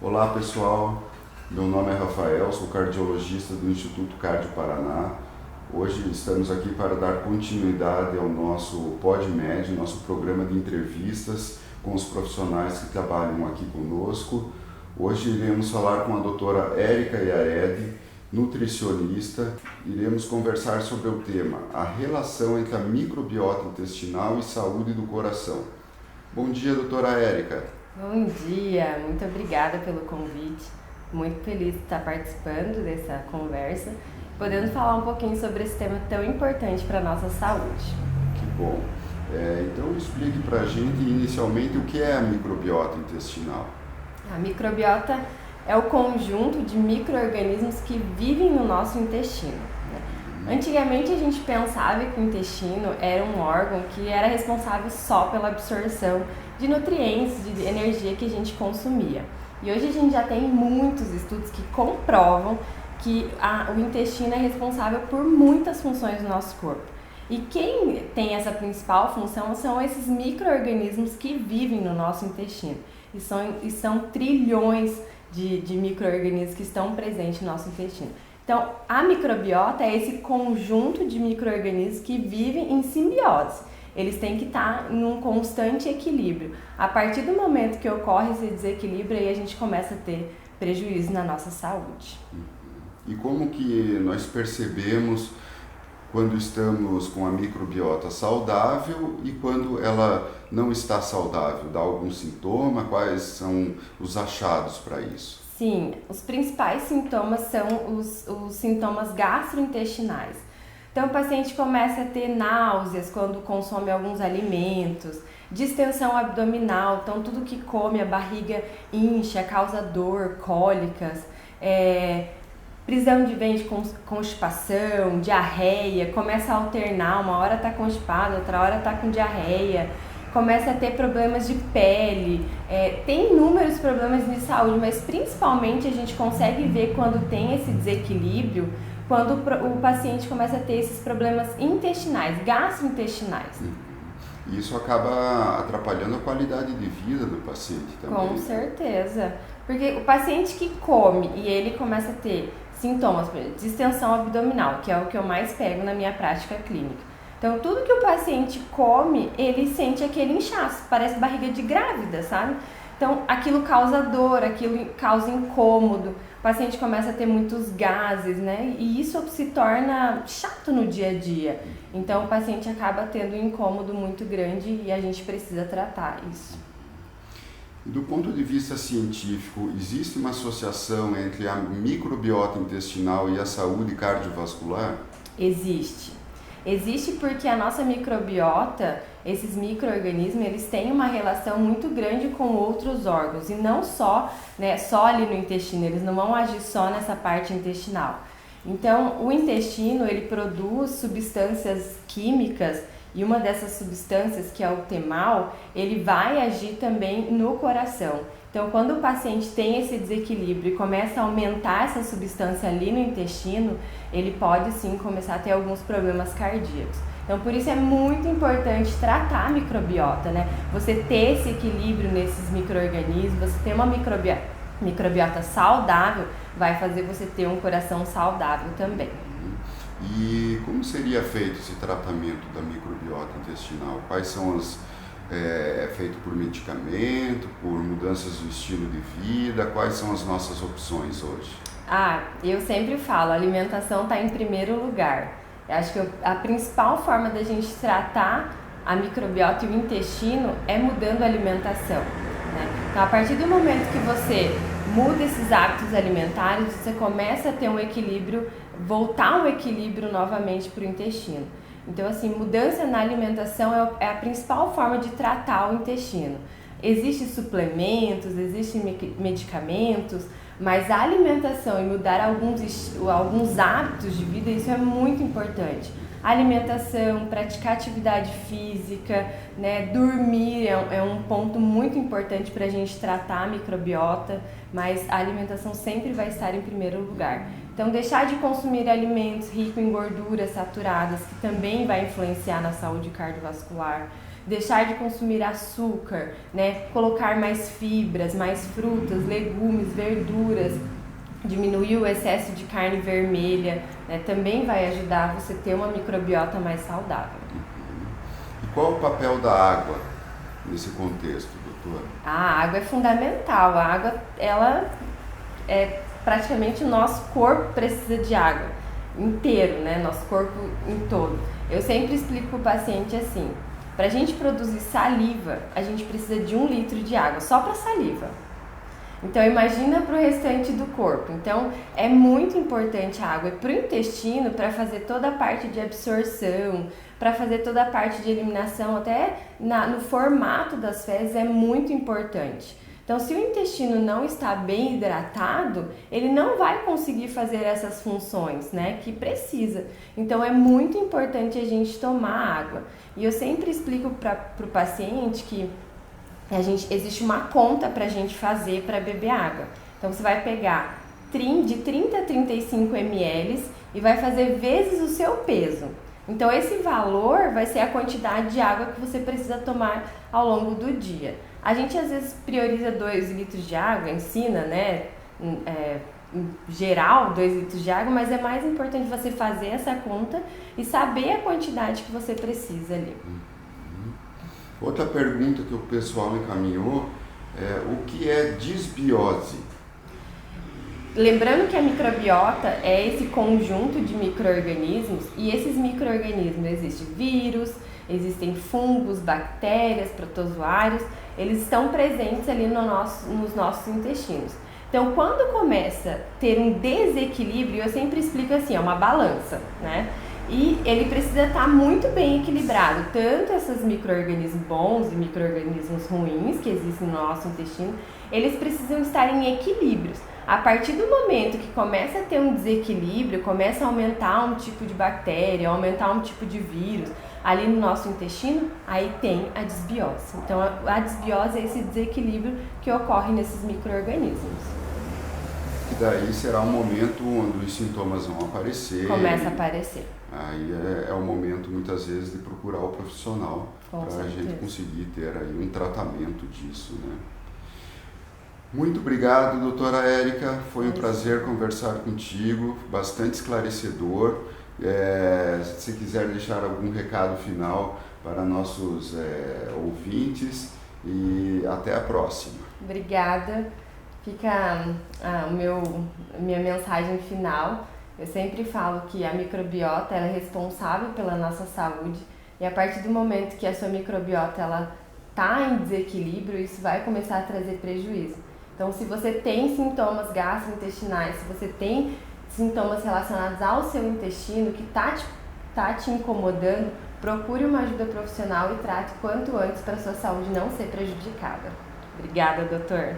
Olá pessoal, meu nome é Rafael, sou cardiologista do Instituto Cardio Paraná. Hoje estamos aqui para dar continuidade ao nosso PodMed, nosso programa de entrevistas com os profissionais que trabalham aqui conosco. Hoje iremos falar com a doutora Érica Yared, nutricionista. Iremos conversar sobre o tema, a relação entre a microbiota intestinal e saúde do coração. Bom dia, doutora Érica. Bom dia, muito obrigada pelo convite. Muito feliz de estar participando dessa conversa, podendo falar um pouquinho sobre esse tema tão importante para a nossa saúde. Que bom. Então explique para a gente inicialmente o que é a microbiota intestinal. A microbiota é o conjunto de micro-organismos que vivem no nosso intestino. Antigamente a gente pensava que o intestino era um órgão que era responsável só pela absorção de nutrientes, de energia que a gente consumia. E hoje a gente já tem muitos estudos que comprovam que o intestino é responsável por muitas funções do nosso corpo. E quem tem essa principal função são esses micro-organismos que vivem no nosso intestino. E são trilhões de micro-organismos que estão presentes no nosso intestino. Então, a microbiota é esse conjunto de micro-organismos que vivem em simbiose. Eles têm que estar em um constante equilíbrio. A partir do momento que ocorre esse desequilíbrio, aí a gente começa a ter prejuízo na nossa saúde. E como que nós percebemos quando estamos com a microbiota saudável e quando ela não está saudável? Dá algum sintoma? Quais são os achados para isso? Sim, os principais sintomas são os sintomas gastrointestinais. Então o paciente começa a ter náuseas quando consome alguns alimentos, distensão abdominal, então tudo que come a barriga incha, causa dor, cólicas, prisão de ventre, constipação, diarreia, começa a alternar, uma hora está constipado, outra hora está com diarreia, começa a ter problemas de pele, tem inúmeros problemas de saúde, mas principalmente a gente consegue ver quando tem esse desequilíbrio, quando o paciente começa a ter esses problemas intestinais, gastrointestinais. E isso acaba atrapalhando a qualidade de vida do paciente também. Com certeza, porque o paciente que come e ele começa a ter sintomas, por exemplo, distensão abdominal, que é o que eu mais pego na minha prática clínica. Então, tudo que o paciente come, ele sente aquele inchaço, parece barriga de grávida, sabe? Então, aquilo causa dor, aquilo causa incômodo, o paciente começa a ter muitos gases, né? E isso se torna chato no dia a dia. Então, o paciente acaba tendo um incômodo muito grande e a gente precisa tratar isso. Do ponto de vista científico, existe uma associação entre a microbiota intestinal e a saúde cardiovascular? Existe. Existe porque a nossa microbiota, esses micro-organismos, eles têm uma relação muito grande com outros órgãos e não só, só ali no intestino, eles não vão agir só nessa parte intestinal. Então, o intestino, ele produz substâncias químicas e uma dessas substâncias, que é o TMAO, ele vai agir também no coração. Então, quando o paciente tem esse desequilíbrio e começa a aumentar essa substância ali no intestino, ele pode sim começar a ter alguns problemas cardíacos. Então, por isso é muito importante tratar a microbiota, né? Você ter esse equilíbrio nesses micro-organismos, você ter uma microbiota saudável, vai fazer você ter um coração saudável também. E como seria feito esse tratamento da microbiota intestinal? Quais são é feito por medicamento, por mudanças do estilo de vida? Quais são as nossas opções hoje? Eu sempre falo, a alimentação está em primeiro lugar. Eu acho que a principal forma da gente tratar a microbiota e o intestino é mudando a alimentação, né? Então, a partir do momento que você muda esses hábitos alimentares, você começa a ter um equilíbrio, voltar um equilíbrio novamente para o intestino. Então, assim, mudança na alimentação é a principal forma de tratar o intestino. Existem suplementos, existem medicamentos, mas a alimentação e mudar alguns hábitos de vida, isso é muito importante. Alimentação, praticar atividade física, né, dormir é um ponto muito importante para a gente tratar a microbiota, mas a alimentação sempre vai estar em primeiro lugar. Então, deixar de consumir alimentos ricos em gorduras saturadas, que também vai influenciar na saúde cardiovascular. Deixar de consumir açúcar, né? Colocar mais fibras, mais frutas, legumes, verduras. Diminuir o excesso de carne vermelha, né? Também vai ajudar você a ter uma microbiota mais saudável. E qual o papel da água nesse contexto, doutora? A água é fundamental. A água, ela é praticamente o nosso corpo precisa de água inteiro, né? Nosso corpo em todo. Eu sempre explico para o paciente assim: para a gente produzir saliva, a gente precisa de 1 litro de água, só para saliva. Então imagina para o restante do corpo. Então é muito importante a água para o intestino, para fazer toda a parte de absorção, para fazer toda a parte de eliminação, até no formato das fezes é muito importante. Então, se o intestino não está bem hidratado, ele não vai conseguir fazer essas funções, né, que precisa. Então, é muito importante a gente tomar água. E eu sempre explico para o paciente que existe uma conta para a gente fazer para beber água. Então, você vai pegar de 30 a 35 ml e vai fazer vezes o seu peso. Então, esse valor vai ser a quantidade de água que você precisa tomar ao longo do dia. A gente às vezes prioriza 2 litros de água, ensina, né, em geral 2 litros de água, mas é mais importante você fazer essa conta e saber a quantidade que você precisa ali. Outra pergunta que o pessoal me encaminhou é: o que é disbiose? Lembrando que a microbiota é esse conjunto de micro-organismos, e esses micro-organismos existem vírus, existem fungos, bactérias, protozoários, eles estão presentes ali nos nossos intestinos. Então, quando começa a ter um desequilíbrio, eu sempre explico assim, é uma balança, né? E ele precisa estar muito bem equilibrado, tanto esses micro-organismos bons e micro-organismos ruins que existem no nosso intestino, eles precisam estar em equilíbrios. A partir do momento que começa a ter um desequilíbrio, começa a aumentar um tipo de bactéria, aumentar um tipo de vírus ali no nosso intestino, aí tem a disbiose. Então, a disbiose é esse desequilíbrio que ocorre nesses micro-organismos. E daí será um momento onde os sintomas vão aparecer. Começa a aparecer. Aí é o momento, muitas vezes, de procurar o profissional para a gente conseguir ter aí um tratamento disso, né? Muito obrigado, doutora Érica. Foi um prazer conversar contigo, bastante esclarecedor. Se quiser deixar algum recado final para nossos ouvintes, e até a próxima. Obrigada. Fica minha mensagem final. Eu sempre falo que a microbiota ela é responsável pela nossa saúde, e a partir do momento que a sua microbiota ela está em desequilíbrio, isso vai começar a trazer prejuízo. Então, se você tem sintomas gastrointestinais, se você tem sintomas relacionados ao seu intestino que tá te incomodando, procure uma ajuda profissional e trate quanto antes para a sua saúde não ser prejudicada. Obrigada, doutor.